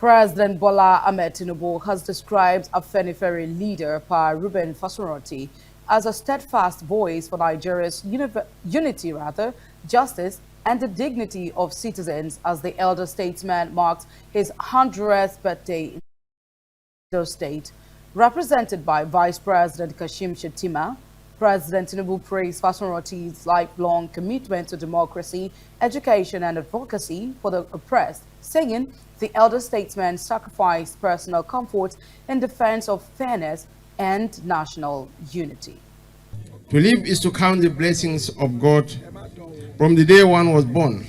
President Bola Ahmed Tinubu has described Afenifere leader Pa Ruben Fasoranti as a steadfast voice for Nigeria's unity, justice, and the dignity of citizens as the elder statesman marked his 100th birthday in the state. Represented by Vice President Kashim Shettima, President Tinubu praised Fasoranti's lifelong commitment to democracy, education, and advocacy for the oppressed, saying the elder statesman sacrificed personal comfort in defense of fairness and national unity. To live is to count the blessings of God from the day one was born.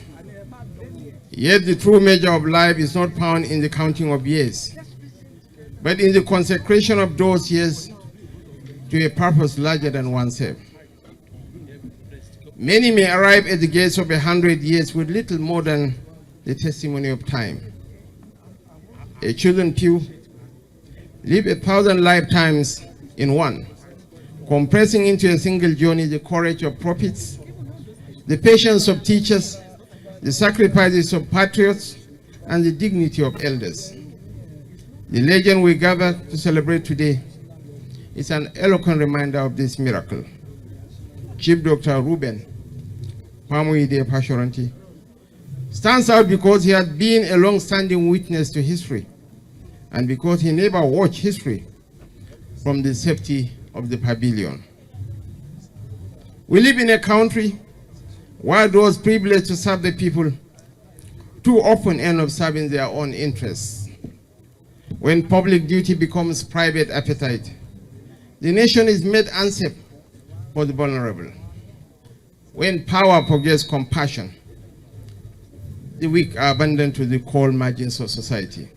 Yet the true measure of life is not found in the counting of years, but in the consecration of those years to a purpose larger than oneself. Many may arrive at the gates of 100 years with little more than the testimony of time. A chosen few live 1,000 lifetimes in one, compressing into a single journey the courage of prophets, the patience of teachers, the sacrifices of patriots, and the dignity of elders. The legend we gather to celebrate today is an eloquent reminder of this miracle. Chief Dr. Ruben Fasoranti stands out because he has been a long-standing witness to history and because he never watched history from the safety of the pavilion. We live in a country where those privileged to serve the people too often end up serving their own interests. When public duty becomes private appetite, the nation is made unsafe for the vulnerable. When power forgets compassion, the weak are abandoned to the cold margins of society.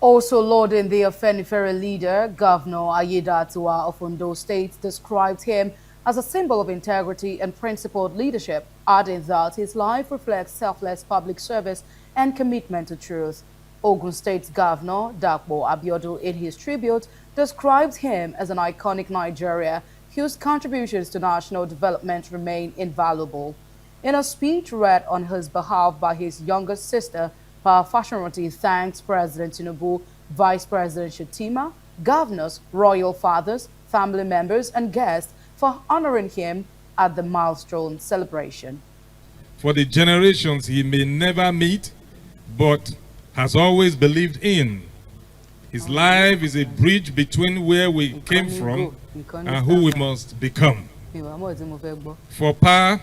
Also lauding the Afenifere leader, Governor Aiyedatiwa of Ondo State described him as a symbol of integrity and principled leadership, adding that his life reflects selfless public service and commitment to truth. Ogun State's Governor, Dakpo Abiodun, in his tribute, described him as an iconic Nigeria whose contributions to national development remain invaluable. In a speech read on his behalf by his younger sister, Pa Fasoranti thanks President Tinubu, Vice President Shettima, governors, royal fathers, family members, and guests for honoring him at the milestone celebration. For the generations he may never meet, but has always believed in. His life is a bridge between where we came from and who we must become. For Pa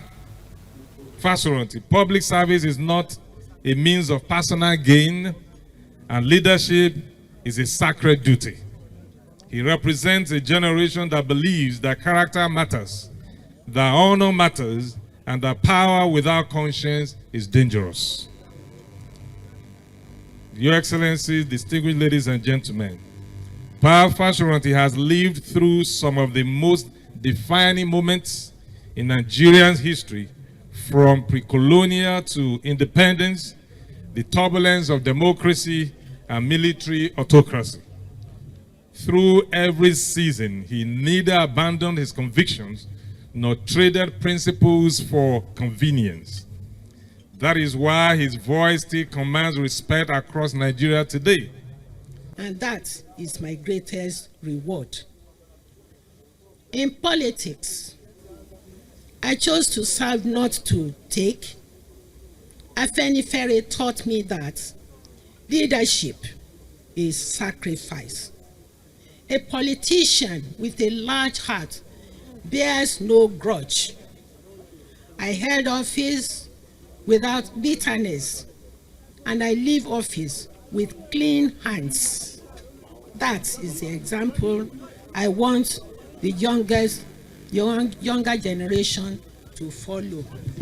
Fasoranti, public service is not a means of personal gain, and leadership is a sacred duty. He represents a generation that believes that character matters, that honor matters, and that power without conscience is dangerous. Your Excellencies, distinguished ladies and gentlemen, Pa Fasoranti has lived through some of the most defining moments in Nigeria's history, from pre-colonial to independence, the turbulence of democracy and military autocracy. Through every season, he neither abandoned his convictions nor traded principles for convenience. That is why his voice still commands respect across Nigeria today. And that is my greatest reward. In politics, I chose to serve, not to take. Afenifere taught me that leadership is sacrifice. A politician with a large heart bears no grudge. I held office without bitterness, and I leave office with clean hands. That is the example I want the younger generation to follow.